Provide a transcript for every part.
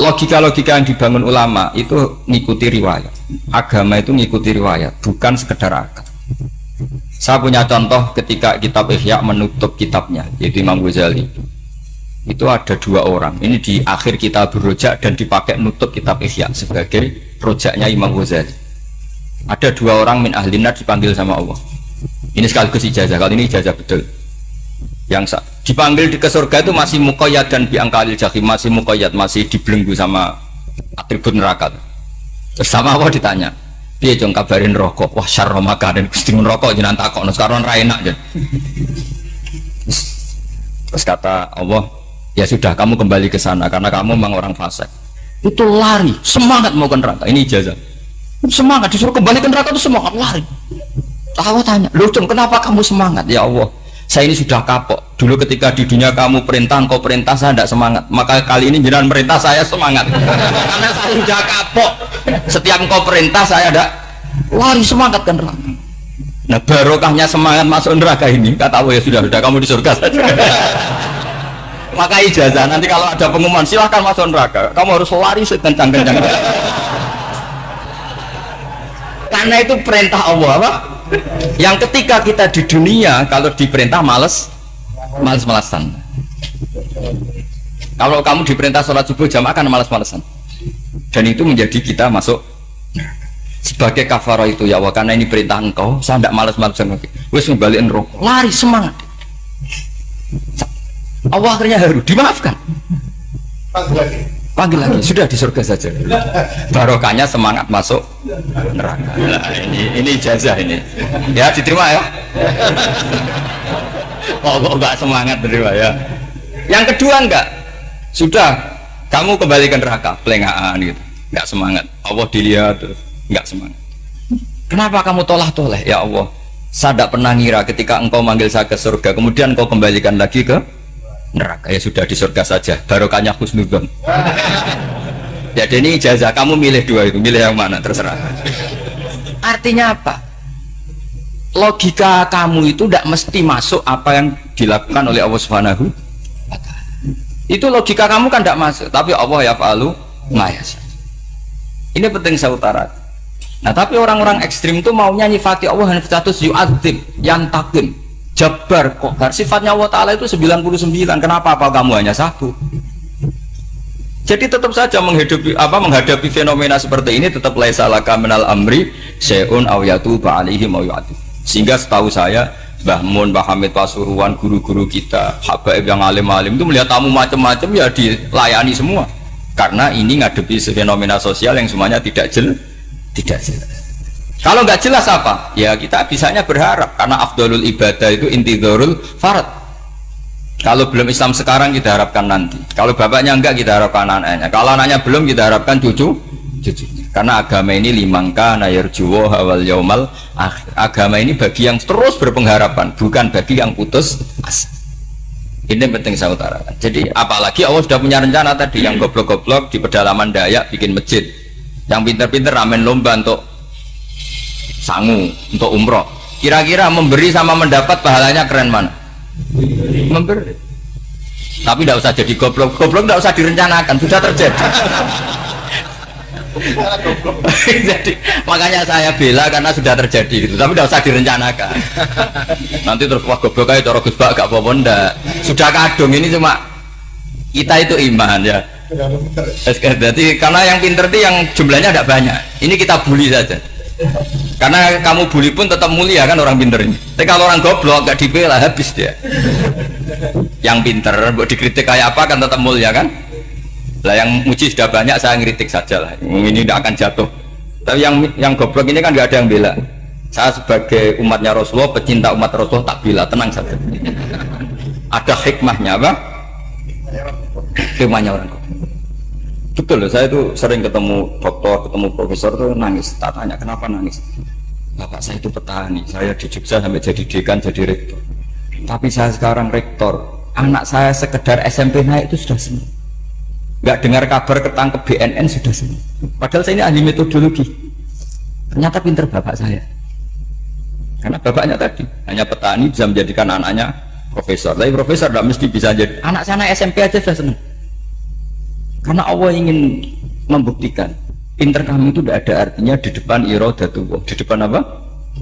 logika-logika yang dibangun ulama itu ngikuti riwayat. Agama itu ngikuti riwayat, bukan sekedar akal. Saya punya contoh ketika kitab Ihya menutup kitabnya, yaitu Imam Ghazali. Itu ada dua orang. Ini di akhir kitab Rojak dan dipakai nutup kitab Ihya sebagai rojaknya Imam Ghazali. Ada dua orang min ahli nar dipanggil sama Allah. Ini sekaligus ijazah. Kali ini ijazah betul. Yang dipanggil ke surga itu masih muqayyad dan biangkalil jahim, masih muqayyad, masih dibelenggu sama atribut neraka. Terus sama Allah ditanya, dia jong kabarin rokok, wah syarro makanan, gusti rokok jenang takok, sekarang ra enak jen. Terus kata Allah, ya sudah kamu kembali ke sana karena kamu memang orang fasik. Itu lari, semangat mau ke neraka. Ini ijazah. Semangat disuruh kembali ke neraka itu semangat lari. Allah tanya, loh jong kenapa kamu semangat? Ya Allah, saya ini sudah kapok. Dulu ketika di dunia kamu perintah, engkau perintah, saya tidak semangat. Maka kali ini jenengan perintah, saya semangat. Karena saya sudah kapok. Setiap engkau perintah, saya ada lari semangat kan neraka. Nah barokahnya semangat masuk neraka ini, kata Allah, ya sudah kamu di surga saja. Maka ijazah nanti kalau ada pengumuman silahkan masuk neraka, kamu harus lari sekencang-kencang. Karena itu perintah Allah apa? Yang ketika kita di dunia kalau diperintah males-malesan. Kalau kamu diperintah sholat subuh jamaah kan males-malesan. Dan itu menjadi kita masuk sebagai kafarah itu ya Allah, karena ini perintah engkau, saya tidak males-malesan lagi. Wes ngembaliin rokok, lari semangat. Allah akhirnya haru, dimaafkan. Panggil lagi, sudah di surga saja. Barokahnya semangat masuk neraka. Nah, ini ijazah ini. Ya diterima ya. Kok enggak semangat terima ya. Yang kedua enggak. Sudah kamu kembali ke neraka, pelengahan gitu. Enggak semangat. Allah dilihat terus enggak semangat. Kenapa kamu toleh? Ya Allah, saya tidak pernah ngira ketika engkau manggil saya ke surga, kemudian engkau kembalikan lagi ke neraka. Ya sudah di surga saja, barokahnya husnudzon. Jadi ini ijazah, kamu milih dua itu, milih yang mana terserah. Artinya apa? Logika kamu itu tidak mesti masuk apa yang dilakukan oleh Allah Subhanahu wa ta'ala. Itu logika kamu kan tidak masuk, tapi Allah yaf'alu ma yasha. Ini penting saya utarakan. Nah tapi orang-orang ekstrim itu maunya nyifati Allah dengan status yu'adzib, yantakim, Jabbar, Qahar. Sifatnya Allah Ta'ala itu 99. Kenapa apa kamu hanya satu? Jadi tetap saja menghadapi fenomena seperti ini tetap laisa laka minal amri syai'un aw yatuba alaihi ma yu'adzib. Sehingga setahu saya Mbah Mun, Mbah Hamid Pasuruan, guru-guru kita, habaib yang alim-alim itu melihat tamu macam-macam ya dilayani semua. Karena ini ngadepi fenomena sosial yang semuanya tidak jelas. Kalau nggak jelas apa? Ya kita bisanya berharap karena afdalul ibadah itu intidharul farad. Kalau belum Islam sekarang kita harapkan nanti. Kalau bapaknya enggak kita harapkan anaknya. Kalau anaknya belum kita harapkan cucunya. Karena agama ini limangka nayarjuwo hawal yaumal akhir. Agama ini bagi yang terus berpengharapan, bukan bagi yang putus asa. Ini penting saya utarakan. Jadi apalagi Allah sudah punya rencana tadi, yang goblok-goblok di pedalaman Dayak bikin masjid, yang pinter-pinter ramen lomba untuk sangu, untuk umroh. Kira-kira memberi sama mendapat pahalanya keren mana? Memberi. Tapi tidak usah jadi goblok tidak usah direncanakan, sudah terjadi. Jadi makanya saya bela karena sudah terjadi gitu. Tapi tidak usah direncanakan. Nanti terus wah goblok aja cara Gus Bak gak apa-apa ndak. Sudah kadung, ini cuma kita itu iman ya. Jadi karena yang pinter itu yang jumlahnya tidak banyak. Ini kita bully saja. Karena kamu bully pun tetap mulia kan orang pinter ini. Tapi kalau orang goblok gak dibela habis dia. Yang pinter buat dikritik kayak apa kan tetap mulia kan. Lah yang muji sudah banyak, saya ngeritik saja lah. Ini tidak akan jatuh. Tapi yang goblok ini kan nggak ada yang bela. Saya sebagai umatnya Rasulullah, pecinta umat Rasulullah tak bela, tenang saja. Ada hikmahnya apa? Hikmahnya orang goblok. Betul loh, saya itu sering ketemu dokter, ketemu profesor tuh nangis. Tak tanya kenapa nangis. Bapak saya itu petani, saya di Jogja sampai jadi dekan, jadi rektor. Tapi saya sekarang rektor, anak saya sekedar SMP naik itu sudah senang. Nggak dengar kabar ketangkep BNN sudah senang. Padahal saya ini ahli metodologi. Ternyata pinter bapak saya. Karena bapaknya tadi hanya petani bisa menjadikan anaknya profesor. Tapi profesor tidak mesti bisa jadi. Anak sana SMP aja sudah senang. Karena Allah ingin membuktikan pinter kamu itu tidak ada artinya di depan iradatullah. Di depan apa?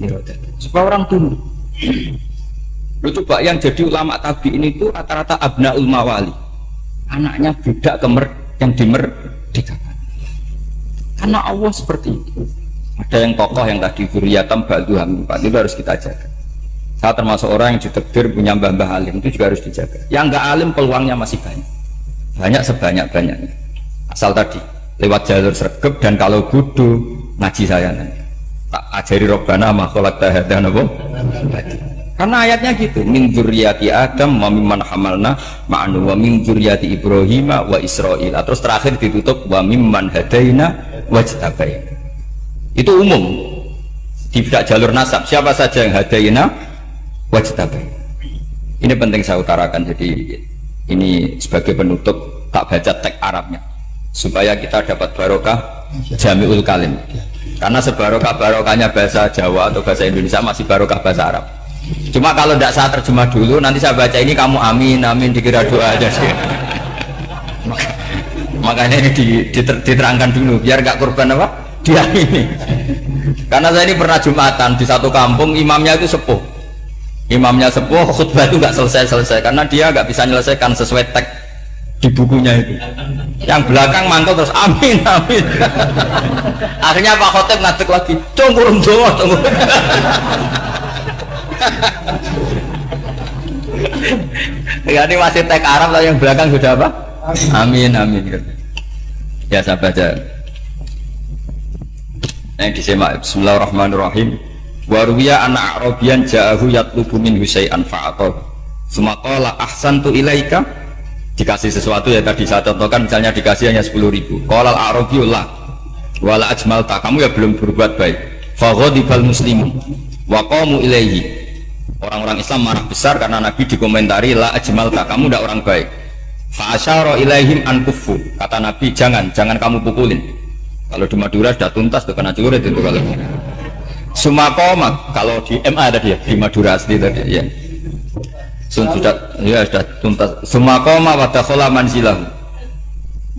Iradatullah. Supaya orang tunduk. Lu coba yang jadi ulama tabi'in itu rata-rata abnaul mawali. Anaknya budak yang dimerdekakan. Karena Allah seperti itu. Ada yang tokoh yang tadi dzurriyatam ba'duham itu harus kita jaga. Saya termasuk orang yang ditakdir punya mbah-mbah alim, itu juga harus dijaga. Yang enggak alim peluangnya masih banyak. Banyak sebanyak-banyaknya. Asal tadi lewat jalur sregep, dan kalau bodoh ngaji saya nanti. Tak ajari Rabbana ma khalaqta hadza napa? Karena ayatnya gitu, min dzurriyyati Adam wa mimman hamalna ma'anu wa min dzurriyyati Ibrahim wa Israil. Terus terakhir ditutup wa mimman hadaina wajtabaina. Itu umum. Tidak jalur nasab. Siapa saja yang hadaina wajtabaina. Ini penting saya utarakan. Jadi ini sebagai penutup tak baca teks Arabnya supaya kita dapat barokah jami'ul kalim. Karena sebarokah-barokahnya bahasa Jawa atau bahasa Indonesia masih barokah bahasa Arab. Cuma kalau tidak saya terjemah dulu, nanti saya baca ini kamu amin amin dikira doa aja sih. Makanya ini diterangkan dulu biar gak korban apa diamini. Karena saya ini pernah Jumatan di satu kampung, imamnya itu sepuh. Imamnya sepuh, khutbah itu nggak selesai karena dia nggak bisa menyelesaikan sesuai teks di bukunya itu. Yang belakang mantul terus amin amin. Akhirnya Pak Khotib ngadeg lagi, "Cung doa, cung." Ya ini masih teks Arab, tapi yang belakang sudah apa? Amin amin. Ya saya baca. Yang disimak. Bismillahirrahmanirrahim. Waruwiya anak Arabian ja'ahu yatlubu minhu syai'an fa'atahu summa qala ahsantu ilaika, dikasih sesuatu ya tadi saya contohkan, misalnya dikasih hanya 10.000. Qala al-arabiyyu la wala ajmalta, kamu ya belum berbuat baik. Fa ghadibal muslimun wa qamu ilaihi, orang-orang Islam marah besar karena Nabi dikomentari la ajmalta, kamu tidak orang baik. Fa asyara ilaihim an kuffu, kata Nabi jangan kamu pukulin. Kalau di Madura sudah tuntas tuh kena curit itu kalau Sumakoma, kalau di MA tadi ya, di Madura asli tadi ya. Sudah tuntas. Sumakoma wa dakhala manzilahu.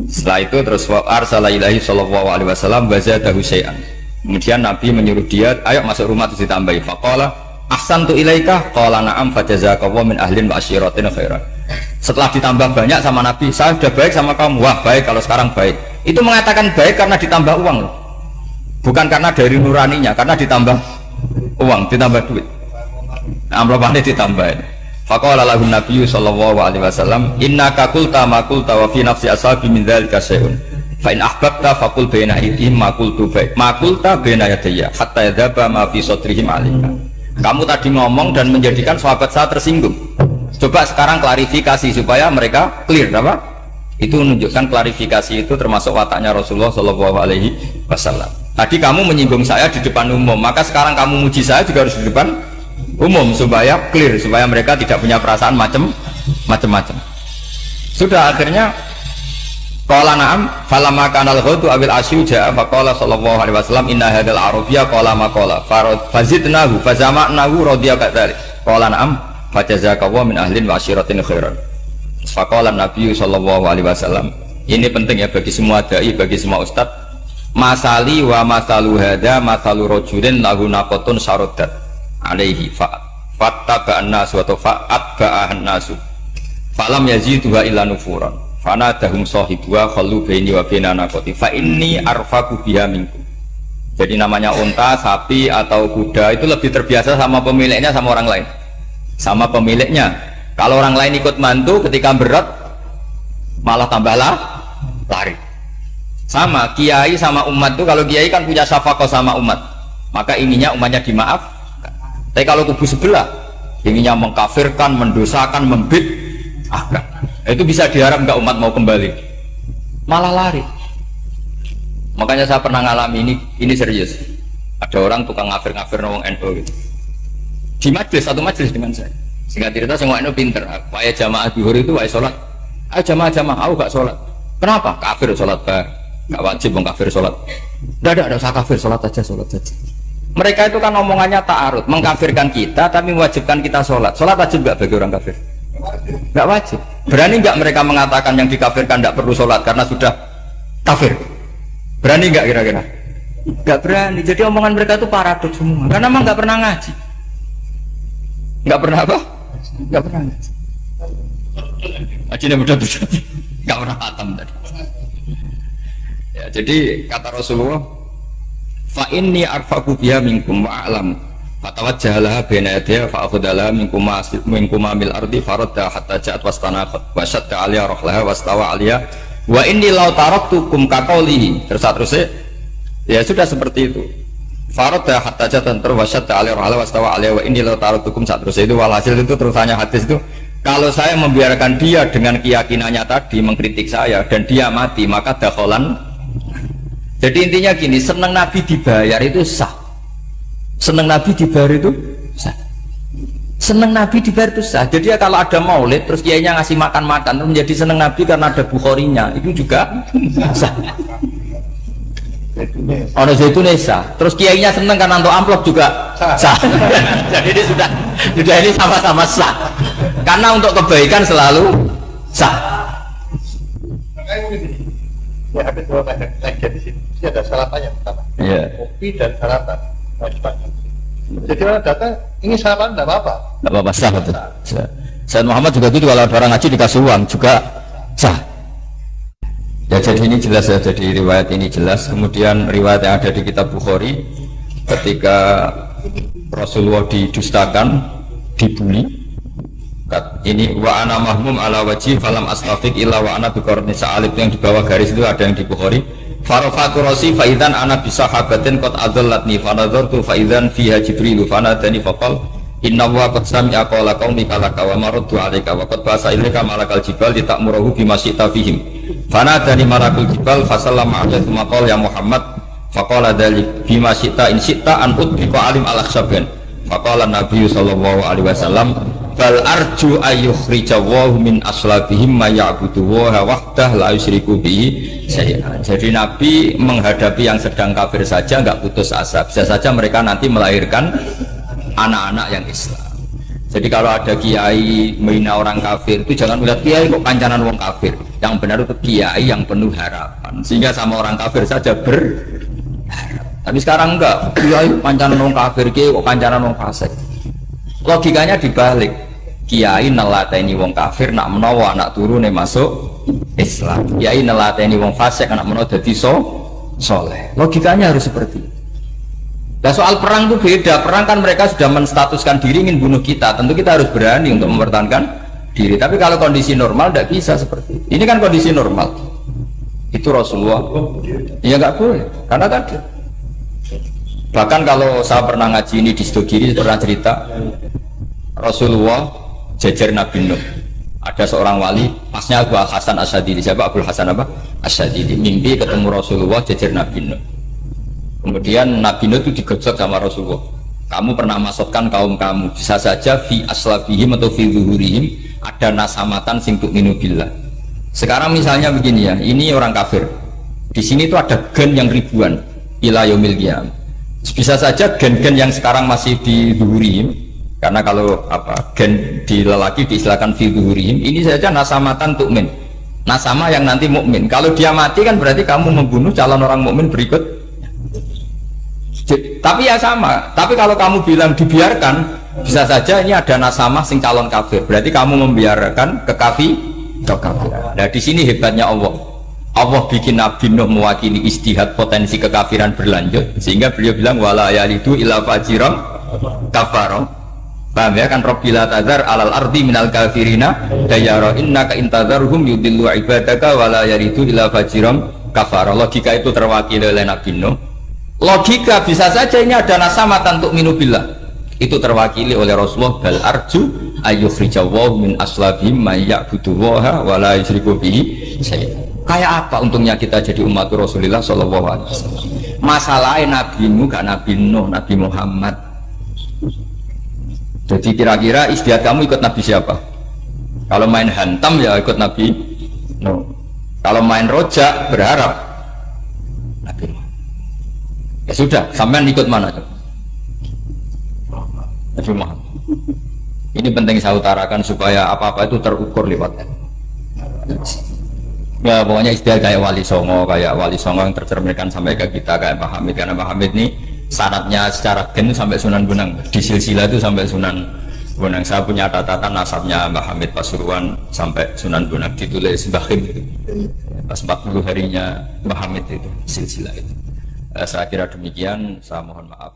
Setelah itu terus arsala ilahi sallallahu alaihi wasallam wa zadahu syai'an. Kemudian Nabi menyuruh dia, ayo masuk rumah terus ditambahi. Faqala ahsantu ilaika, qala na'am fajazakallahu min ahlin wa asyiratin khairan. Setelah ditambah banyak sama Nabi, saya sudah baik sama kamu. Wah, baik kalau sekarang baik. Itu mengatakan baik karena ditambah uang loh. Bukan karena dari nuraninya, karena ditambah uang, ditambah duit. Amplopane ditambah. Faqala lahu Nabi sallallahu alaihi wasallam, innaka qulta ma qulta wa fi nafsi ashabi min dzalika syai'un. Fa in ahbabta faqul baina aydihim ma qultu baina yadayya hatta yadhaba ma fi sadrihim alika. Kamu tadi ngomong dan menjadikan sahabat saya tersinggung. Coba sekarang klarifikasi supaya mereka clear apa? Itu menunjukkan klarifikasi itu termasuk wataknya Rasulullah sallallahu alaihi wasallam. Tadi kamu menyinggung saya di depan umum, maka sekarang kamu muji saya juga harus di depan umum supaya clear, supaya mereka tidak punya perasaan macam-macam. Sudah akhirnya qala na'am falamma kana al-ghadu abil asyu ja'a faqala sallallahu alaihi wasallam inna hadzal arabiyya qala ma qala fazidnahu fazama'nahu radiya kadzalik qala na'am fajazakallahu min ahlin wa asyiratin khairan. Faqala Nabi sallallahu alaihi wasallam, ini penting ya bagi semua dai, bagi semua ustadz. Masali wa masalu hada masalu rojulin lahu naqotun sarodat alaihi fattaba'an nasu atau fa'atba'ahan nasu falam yaziduha illa nufuran fanadahum sahibuha khallu baini wa baina naqoti fa inni arfaku biha minkum. Jadi namanya unta, sapi atau kuda itu lebih terbiasa sama pemiliknya sama orang lain, sama pemiliknya. Kalau orang lain ikut mantu ketika berat malah tambahlah lari. Sama kiai sama umat tuh, kalau kiai kan punya syafaqah sama umat, maka inginnya umatnya dimaaf. Tapi kalau kubu sebelah inginnya mengkafirkan, mendosakan, membid'ahkan, itu bisa diharap nggak umat mau kembali, malah lari. Makanya saya pernah ngalami ini serius. Ada orang tukang ngafir-ngafir nawang NU gitu. Di majelis, satu majelis dengan saya. Singkat cerita semua NU pinter. Wahai jamaah duhur itu wahai sholat, ayo jamaah, aku gak sholat. Kenapa? Kafir sholat bareng. Nggak wajib wong kafir sholat. Tidak usah kafir, sholat aja. Mereka itu kan omongannya ta'arud, mengkafirkan kita tapi mewajibkan kita sholat. Sholat wajib nggak bagi orang kafir? Enggak wajib. Berani enggak mereka mengatakan yang dikafirkan enggak perlu sholat karena sudah kafir? Berani enggak kira-kira? Enggak berani. Jadi omongan mereka itu paradoks semua. Karena memang enggak pernah ngaji. Enggak pernah apa? Enggak pernah ngaji. Ngajinya betul-betul. Enggak pernah khatam tadi. Ya, jadi kata Rasulullah, fa inni arfaqu biha minkum wa a'lam. Fatawajjaha baina yadayha fa akhadha minkum mil ardi faradda hatta ja'at wastanaqat wa shadda 'aliya rahlaha wastawa 'aliya wa inni law taraktukum kaqaulihi. Terus ya sudah seperti itu. Faradda hatta ja'at wa shadda 'aliya rahlaha wastawa 'aliya wa inni law taraktukum terus itu walhasil itu terusannya hadis itu, kalau saya membiarkan dia dengan keyakinannya tadi mengkritik saya dan dia mati maka dakholan. Jadi intinya gini, senang Nabi dibayar itu sah. Senang Nabi dibayar itu sah. Senang Nabi dibayar itu sah. Jadi ya kalau ada maulid terus kiainya ngasih makan-makan terus menjadi senang Nabi karena ada Bukharinya, itu juga sah. Ono zaitun sah. Terus kiainya senang karena untuk amplop juga sah. Jadi ini sudah ini sama-sama sah. Karena untuk kebaikan selalu sah. Ya, ada dua bagian di sini. Ini ada syaratannya pertama. Yeah. Kopi dan syaratan. Jadi orang datang ini sarapan tidak apa-apa. Tidak apa-apa, sah betul. Sayyid Muhammad juga gitu, kalau ada orang ngaji dikasih uang juga sah. Ya jadi ini jelas ya, jadi riwayat ini jelas. Kemudian riwayat yang ada di kitab Bukhari ketika Rasulullah didustakan, dibully. Ini wa ana mahmum ala wajhi falam astafiq illa wa ana biqarni sa'alib, yang di bawah garis itu ada yang di Bukhari. Farafatu rasi faidan ana bisahabatin qad adallatni fanadhartu faidan fiha jibril fanadani faqal inna wa qad sami'a qala qaumika laka wa maraddu 'alaika wa qad basa ilaika malakal jibal litakmuruhu bima syi'ta fihim fanadani malakul jibal fasallama 'alaihi thumma qala ya Muhammad faqala dzalik bima syi'ta in syi'ta an utbiqa alim al-akhshaban faqala Nabi sallallahu alaihi wasallam bal arju ayyukhrijawahu min aslabihim ma ya'buduhu wahdah la yusyriku bihi syai'an. Jadi Nabi menghadapi yang sedang kafir saja enggak putus asa. Bisa saja mereka nanti melahirkan anak-anak yang Islam. Jadi kalau ada kiai menghina orang kafir itu jangan melihat kiai kok kancanan wong kafir. Yang benar itu kiai yang penuh harapan. Sehingga sama orang kafir saja berharap. Tapi sekarang enggak, kiai kancanan wong kafir, kiai kok kancanan wong fasik. Logikanya dibalik, kiai nelateni wong kafir nak menawa anak turune masuk Islam, kiai nelateni wong fasik anak menawa dadi soleh. Logikanya harus seperti itu. Nah soal perang itu beda. Perang kan mereka sudah menstatuskan diri ingin bunuh kita, tentu kita harus berani untuk mempertahankan diri. Tapi kalau kondisi normal tidak bisa seperti itu. Ini kan kondisi normal. Itu Rasulullah ya nggak boleh, karena tadi bahkan kalau saya pernah ngaji ini di Stogiri pernah cerita Rasulullah jajar Nabi Nuh, ada seorang wali pasnya Abu Hasan Asyadili. Siapa Abu Hasan apa? Asyadili mimpi ketemu Rasulullah jajar Nabi Nuh. Kemudian Nabi Nuh itu digojok sama Rasulullah, kamu pernah masukkan kaum kamu, bisa saja fi aslabihim atau fi zuhurihim ada nasamatan sing tu'minu billah. Sekarang misalnya begini ya, ini orang kafir, di sini itu ada gen yang ribuan ila yaumil qiyamah. Bisa saja gen-gen yang sekarang masih di zuhurihim, karena kalau apa gen di lelaki diistilahkan fi zuhurihim, ini saja nasamatan tu'min, nasama yang nanti mukmin. Kalau dia mati kan berarti kamu membunuh calon orang mukmin berikut. Tapi ya sama, tapi kalau kamu bilang dibiarkan, bisa saja ini ada nasama sing calon kafir, berarti kamu membiarkan kekafiran. Nah di sini hebatnya Allah. Allah bikin Nabi Nuh mewakili istihad potensi kekafiran berlanjut, sehingga beliau bilang wala yalidu illa fajiran kafaro. Paham ya kan? Rabbila tazar alal ardi minal kafirina dayara innaka intazarhum yudillu ibadaka wala yalidu illa fajiran kafaro. Logika itu terwakili oleh Nabi Nuh. Logika bisa saja ini ada nasamatan untuk minubillah, itu terwakili oleh Rasulullah bal arju ayyukhrijawahu min aslabihim may ya'budullaha wa la yusyriku bihi syai'an. Kayak apa untungnya kita jadi umat Rasulullah sallallahu alaihi wasallam? Masalahnya nabimu gak Nabi Nuh, Nabi Muhammad. Jadi kira-kira istihad kamu ikut Nabi siapa? Kalau main hantam ya ikut Nabi Nuh. Kalau main rojak berharap Nabi Nuh. Ya sudah, sampean ikut mana? Nabi Muhammad. Ini penting saya utarakan supaya apa-apa itu terukur lewatnya. Ya pokoknya istilah kayak Wali Songo yang tercerminkan sampai ke kita kayak Pak Hamid, karena Pak Hamid ini syaratnya secara gen sampai Sunan Bonang, di silsilah itu sampai Sunan Bonang. Saya punya catatan nasabnya Mbah Hamid Pasuruan sampai Sunan Bonang, ditulis Mbah Him itu pas 40 harinya Mbah Hamid itu silsilah itu. Saya kira demikian, saya mohon maaf.